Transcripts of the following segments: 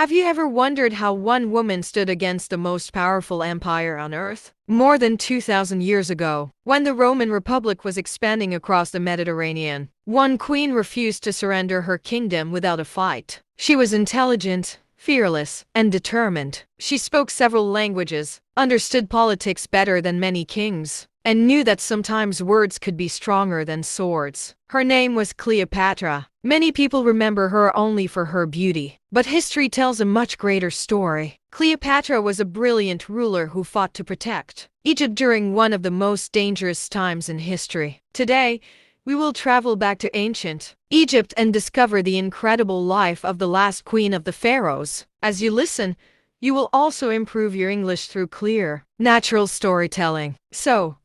Have you ever wondered how one woman stood against the most powerful empire on earth? More than 2,000 years ago, when the Roman Republic was expanding across the Mediterranean, one queen refused to surrender her kingdom without a fight. She was intelligent, fearless, and determined. She spoke several languages, understood politics better than many kings, and knew that sometimes words could be stronger than swords. Her name was Cleopatra. Many people remember her only for her beauty, but history tells a much greater story. Cleopatra was a brilliant ruler who fought to protect Egypt during one of the most dangerous times in history. Today, we will travel back to ancient Egypt and discover the incredible life of the last queen of the pharaohs. As you listen, you will also improve your English through clear, natural storytelling. So,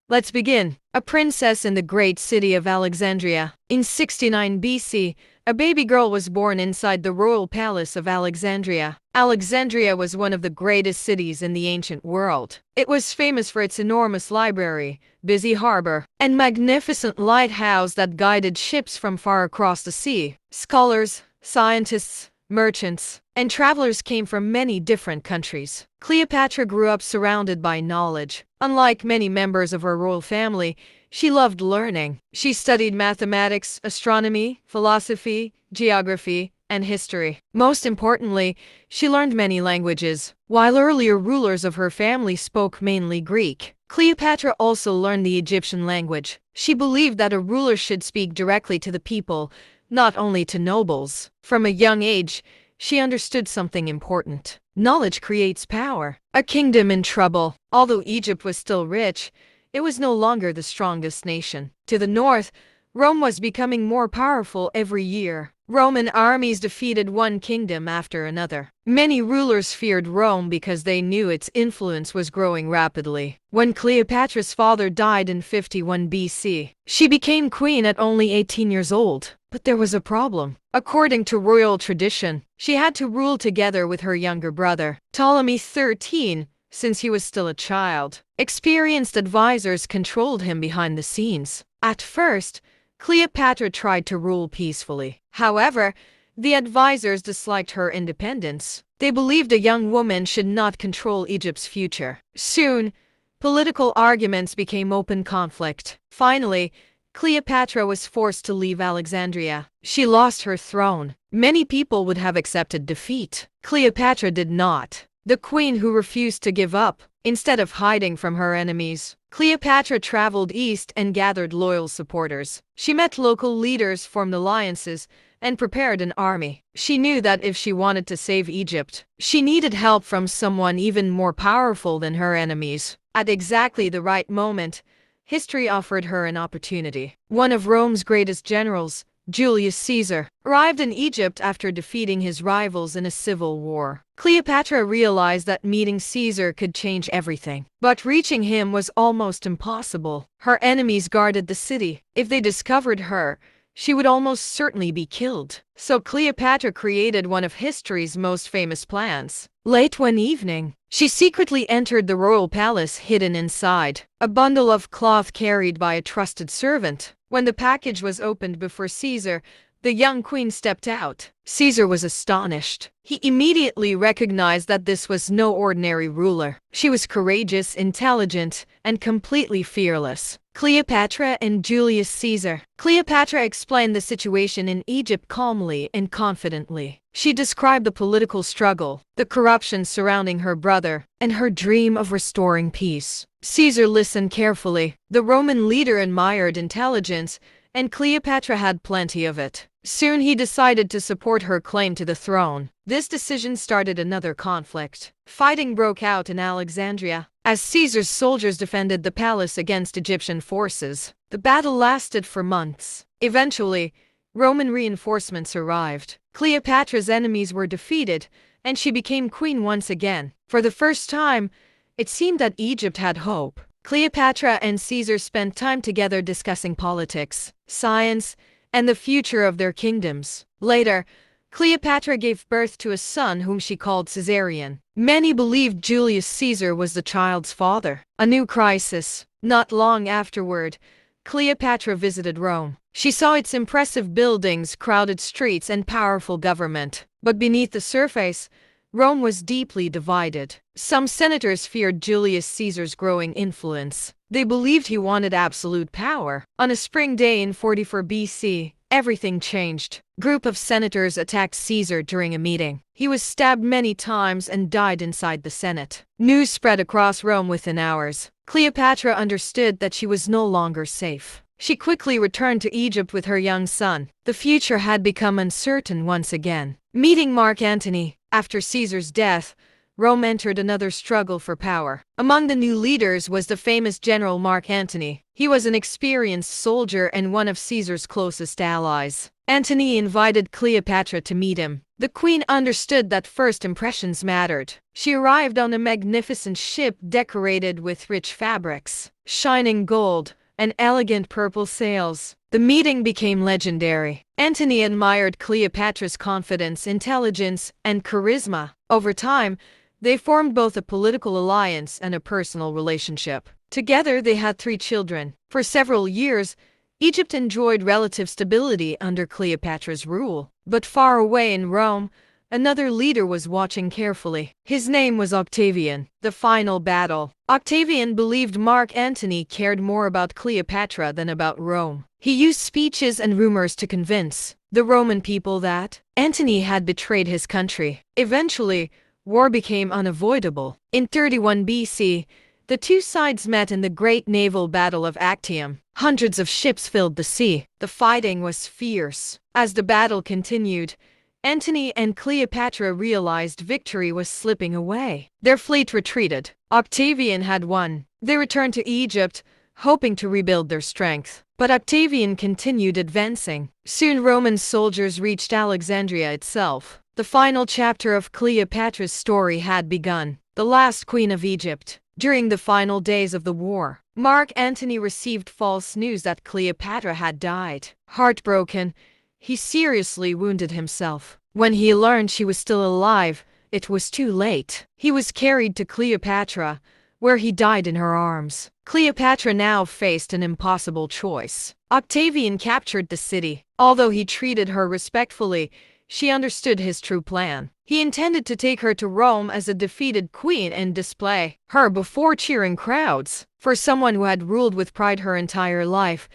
let's begin. A princess in the great city of Alexandria. In 69 BC, a baby girl was born inside the royal palace of Alexandria. Alexandria was one of the greatest cities in the ancient world. It was famous for its enormous library, busy harbor, and magnificent lighthouse that guided ships from far across the sea. Scholars, scientists, merchants, and travelers came from many different countries. Cleopatra grew up surrounded by knowledge. Unlike many members of her royal family, she loved learning. She studied mathematics, astronomy, philosophy, geography, and history. Most importantly, she learned many languages. While earlier rulers of her family spoke mainly Greek, Cleopatra also learned the Egyptian language. She believed that a ruler should speak directly to the people, not only to nobles. From a young age, she understood something important. Knowledge creates power. A kingdom in trouble. Although Egypt was still rich, it was no longer the strongest nation. To the north, Rome was becoming more powerful every year. Roman armies defeated one kingdom after another. Many rulers feared Rome because they knew its influence was growing rapidly. When Cleopatra's father died in 51 BC, she became queen at only 18 years old. But there was a problem. According to royal tradition, she had to rule together with her younger brother, Ptolemy XIII, since he was still a child. Experienced advisors controlled him behind the scenes. At first, Cleopatra tried to rule peacefully. However, the advisors disliked her independence. They believed a young woman should not control Egypt's future. Soon, political arguments became open conflict. Finally, Cleopatra was forced to leave Alexandria. She lost her throne. Many people would have accepted defeat. Cleopatra did not. The queen who refused to give up, instead of hiding from her enemies, Cleopatra traveled east and gathered loyal supporters. She met local leaders, formed alliances, and prepared an army. She knew that if she wanted to save Egypt, she needed help from someone even more powerful than her enemies. At exactly the right moment, history offered her an opportunity. One of Rome's greatest generals, Julius Caesar, arrived in Egypt after defeating his rivals in a civil war. Cleopatra realized that meeting Caesar could change everything. But reaching him was almost impossible. Her enemies guarded the city. If they discovered her, she would almost certainly be killed. So Cleopatra created one of history's most famous plans. Late one evening, she secretly entered the royal palace hidden inside a bundle of cloth carried by a trusted servant. When the package was opened before Caesar, the young queen stepped out. Caesar was astonished. He immediately recognized that this was no ordinary ruler. She was courageous, intelligent, and completely fearless. Cleopatra and Julius Caesar. Cleopatra explained the situation in Egypt calmly and confidently. She described the political struggle, the corruption surrounding her brother, and her dream of restoring peace. Caesar listened carefully. The Roman leader admired intelligence, and Cleopatra had plenty of it. Soon he decided to support her claim to the throne. This decision started another conflict. Fighting broke out in Alexandria, as Caesar's soldiers defended the palace against Egyptian forces. The battle lasted for months. Eventually, Roman reinforcements arrived. Cleopatra's enemies were defeated, and she became queen once again. For the first time, it seemed that Egypt had hope. Cleopatra and Caesar spent time together discussing politics, science, and the future of their kingdoms. Later, Cleopatra gave birth to a son whom she called Caesarion. Many believed Julius Caesar was the child's father. A new crisis. Not long afterward, Cleopatra visited Rome. She saw its impressive buildings, crowded streets, and powerful government. But beneath the surface, Rome was deeply divided. Some senators feared Julius Caesar's growing influence. They believed he wanted absolute power. On a spring day in 44 BC, everything changed. A group of senators attacked Caesar during a meeting. He was stabbed many times and died inside the Senate. News spread across Rome within hours. Cleopatra understood that she was no longer safe. She quickly returned to Egypt with her young son. The future had become uncertain once again. Meeting Mark Antony, after Caesar's death, Rome entered another struggle for power. Among the new leaders was the famous general Mark Antony. He was an experienced soldier and one of Caesar's closest allies. Antony invited Cleopatra to meet him. The queen understood that first impressions mattered. She arrived on a magnificent ship decorated with rich fabrics, shining gold, and elegant purple sails. The meeting became legendary. Antony admired Cleopatra's confidence, intelligence, and charisma. Over time, they formed both a political alliance and a personal relationship. Together, they had 3 children. For several years, Egypt enjoyed relative stability under Cleopatra's rule. But far away in Rome, another leader was watching carefully. His name was Octavian. The final battle. Octavian believed Mark Antony cared more about Cleopatra than about Rome. He used speeches and rumors to convince the Roman people that Antony had betrayed his country. Eventually, war became unavoidable. In 31 BC, the two sides met in the great naval battle of Actium. Hundreds of ships filled the sea. The fighting was fierce. As the battle continued, Antony and Cleopatra realized victory was slipping away. Their fleet retreated. Octavian had won. They returned to Egypt, hoping to rebuild their strength. But Octavian continued advancing. Soon Roman soldiers reached Alexandria itself. The final chapter of Cleopatra's story had begun. The last queen of Egypt. During the final days of the war, Mark Antony received false news that Cleopatra had died. Heartbroken, he seriously wounded himself. When he learned she was still alive, it was too late. He was carried to Cleopatra, where he died in her arms. Cleopatra now faced an impossible choice. Octavian captured the city. Although he treated her respectfully, she understood his true plan. He intended to take her to Rome as a defeated queen and display her before cheering crowds. For someone who had ruled with pride her entire life,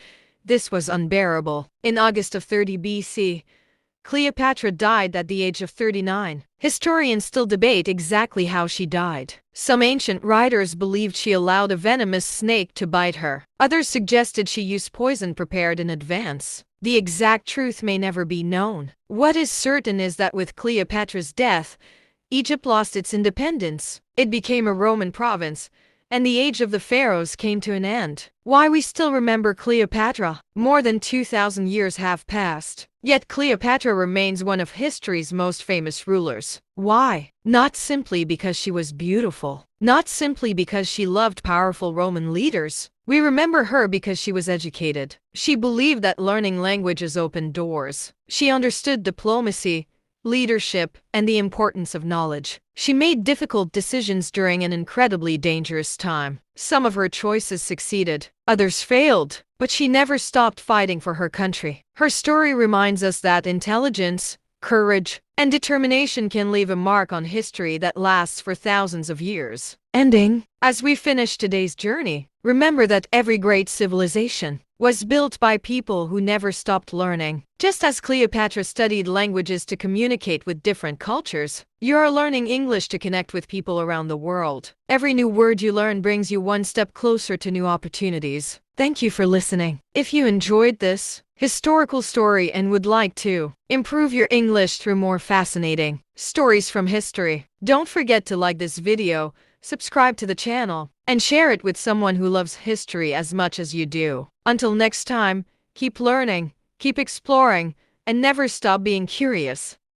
this was unbearable. In August of 30 BC, Cleopatra died at the age of 39. Historians still debate exactly how she died. Some ancient writers believed she allowed a venomous snake to bite her. Others suggested she used poison prepared in advance. The exact truth may never be known. What is certain is that with Cleopatra's death, Egypt lost its independence. It became a Roman province, and the age of the pharaohs came to an end. Why we still remember Cleopatra? More than 2,000 years have passed. Yet Cleopatra remains one of history's most famous rulers. Why? Not simply because she was beautiful. Not simply because she loved powerful Roman leaders. We remember her because she was educated. She believed that learning languages opened doors. She understood diplomacy, leadership, and the importance of knowledge. She made difficult decisions during an incredibly dangerous time. Some of her choices succeeded, others failed, but she never stopped fighting for her country. Her story reminds us that intelligence, courage, and determination can leave a mark on history that lasts for thousands of years. Ending. As we finish today's journey, remember that every great civilization was built by people who never stopped learning. Just as Cleopatra studied languages to communicate with different cultures, you are learning English to connect with people around the world. Every new word you learn brings you one step closer to new opportunities. Thank you for listening. If you enjoyed this historical story and would like to improve your English through more fascinating stories from history, don't forget to like this video, subscribe to the channel, and share it with someone who loves history as much as you do. Until next time, keep learning, keep exploring, and never stop being curious.